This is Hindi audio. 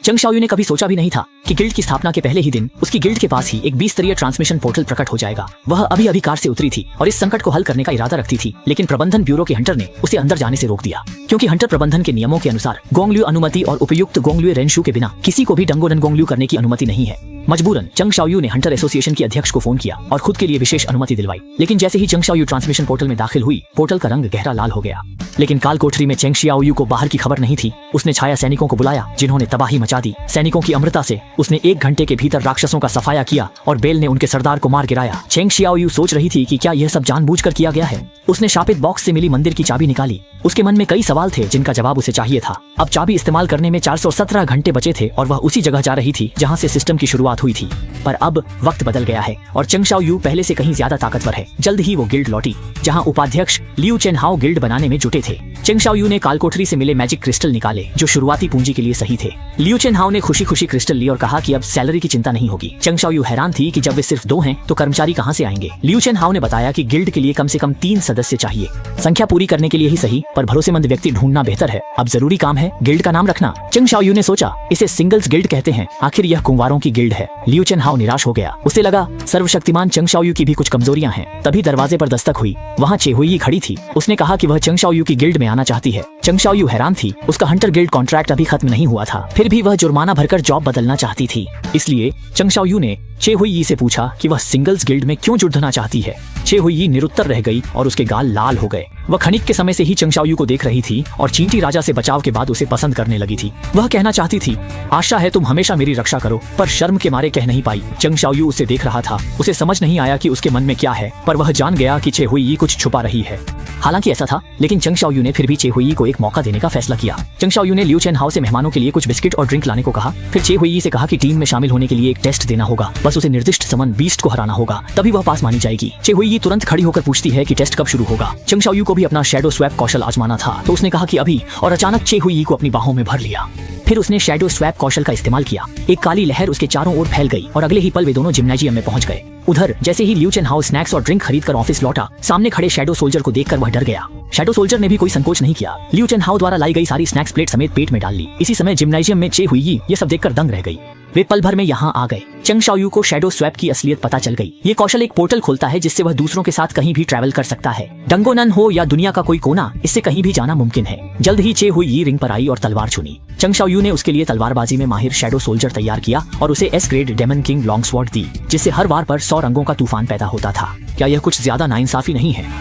चंग शाओयू ने कभी सोचा भी नहीं था कि गिल्ड की स्थापना के पहले ही दिन उसकी गिल्ड के पास ही एक 20 स्तरीय ट्रांसमिशन पोर्टल प्रकट हो जाएगा। वह अभी अभी कार से उतरी थी और इस संकट को हल करने का इरादा रखती थी, लेकिन प्रबंधन ब्यूरो के हंटर ने उसे अंदर जाने से रोक दिया, क्योंकि हंटर प्रबंधन के नियमों के अनुसार गोंगल्यू अनुमति और उपयुक्त गोंगल्यू रेंशु के बिना किसी को भी डंगोनन गोंगल्यू करने की अनुमति नहीं है। मजबूरन चंग शाओयू ने हंटर एसोसिएशन के अध्यक्ष को फोन किया और खुद के लिए विशेष अनुमति दिलवाई, लेकिन जैसे ही चंग शाओयू ट्रांसमिशन पोर्टल में दाखिल हुई, पोर्टल का रंग गहरा लाल हो गया। लेकिन काल कोठरी में चेंग शाओयू को बाहर की खबर नहीं थी। उसने छाया सैनिकों को बुलाया जिन्होंने तबाही मचा दी। सैनिकों की अमृता से उसने 1 घंटे के भीतर राक्षसों का सफाया किया और बेल ने उनके सरदार को मार गिराया। चेंग शाओयू सोच रही थी कि क्या यह सब जानबूझकर किया गया है। उसने शापित बॉक्स से मिली मंदिर की चाबी निकाली। उसके मन में कई सवाल थे जिनका जवाब उसे चाहिए था। अब चाबी इस्तेमाल करने में 417 घंटे बचे थे और वह उसी जगह जा रही थी जहां से सिस्टम की शुरुआत हुई थी। पर अब वक्त बदल गया है और चंग शाओयू पहले से कहीं ज्यादा ताकतवर है। जल्द ही वो गिल्ड लौटी जहां उपाध्यक्ष लियू चेनहाओ गिल्ड बनाने में जुटे थे। चंग शाओयू ने कालकोठरी से मिले मैजिक क्रिस्टल निकाले जो शुरुआती पूंजी के लिए सही थे। लियू चेनहाओ ने खुशी खुशी क्रिस्टल ली और कहा कि अब सैलरी की चिंता नहीं होगी। चंग शाओयू हैरान थी कि जब वे सिर्फ 2 हैं तो कर्मचारी कहां से आएंगे। लियू चेनहाओ ने बताया कि गिल्ड के लिए कम से कम 3 सदस्य चाहिए। संख्या पूरी करने के लिए ही सही, पर भरोसेमंद व्यक्ति ढूंढना बेहतर है। अब जरूरी काम है गिल्ड का नाम रखना। चंग शाओयू ने सोचा, इसे सिंगल्स गिल्ड कहते हैं, आखिर यह कुंवारों की गिल्ड है। लियू चेनहाओ निराश हो गया। उसे लगा सर्वशक्तिमान चंग शाओयू की भी कुछ कमजोरियां हैं। तभी दरवाजे पर दस्तक हुई। वहां चे हुई खड़ी थी। उसने कहा कि वह चंग शाओयू की गिल्ड में आना चाहती है। चंग शाओयू हैरान थी। उसका हंटर गिल्ड कॉन्ट्रैक्ट अभी खत्म नहीं हुआ था, फिर भी वह जुर्माना भरकर जॉब बदलना चाहती थी। इसलिए चंग शाओयू ने चे हुई से पूछा कि वह सिंगल्स गिल्ड में क्यों जुड़ना चाहती है। चे हुई निरुत्तर रह गई और उसके गाल लाल हो गए। वह क्षणिक के समय से ही चंग शाओयू को देख रही थी और चींटी राजा से बचाव के बाद उसे पसंद करने लगी थी। वह कहना चाहती थी, आशा है तुम हमेशा मेरी रक्षा करो, पर शर्म के मारे कह नहीं पाई। चंग शाओयू उसे देख रहा था। उसे समझ नहीं आया कि उसके मन में क्या है, पर वह जान गया कि चे हुई कुछ छुपा रही है। हालांकि ऐसा था, लेकिन चंग शाओयू ने फिर भी चे हुई को एक मौका देने का फैसला किया। चंग शाओयू ने लियू चेनहाओ से मेहमानों के लिए कुछ बिस्किट और ड्रिंक लाने को कहा। फिर चे हुई से कहा कि टीम में शामिल होने के लिए एक टेस्ट देना होगा। बस उसे निर्दिष्ट समन बीस्ट को हराना होगा, तभी वह पास मानी जाएगी। चे हुई तुरंत खड़ी होकर पूछती है कि टेस्ट कब शुरू होगा। चंग शाओयू को भी अपना शैडो स्वैप कौशल आजमाना था, तो उसने कहा कि अभी, और अचानक चे हुई को अपनी बाहों में भर लिया। फिर उसने शैडो स्वैप कौशल का इस्तेमाल किया। एक काली लहर उसके चारों ओर फैल गई और अगले ही पल वे दोनों जिम्नाजियम में पहुंच गए। उधर जैसे ही लियू चेनहाओ स्नैक्स और ड्रिंक खरीदकर ऑफिस लौटा, सामने खड़े शैडो सोल्जर को देखकर वह डर गया। शैडो सोल्जर ने भी कोई संकोच नहीं किया। लियू चेनहाओ द्वारा लाई गई सारी स्नैक्स प्लेट समेत पेट में डाल ली। इसी समय जिम्नाजियम में चे हुई ये सब देखकर दंग रह गई। वे पल भर में यहाँ आ गए। चंग शाओयू को शैडो स्वैप की असलियत पता चल गई। ये कौशल एक पोर्टल खोलता है जिससे वह दूसरों के साथ कहीं भी ट्रैवल कर सकता है। डंगोनन हो या दुनिया का कोई कोना, इससे कहीं भी जाना मुमकिन है। जल्द ही चे हुई रिंग पर आई और तलवार चुनी। चंग शाओयू ने उसके लिए तलवारबाजी में माहिर शैडो सोल्जर तैयार किया और उसे S grade demon king long sword दी, जिससे हर वार पर 100 रंगों का तूफान पैदा होता था। क्या यह कुछ ज्यादा नाइंसाफी नहीं है?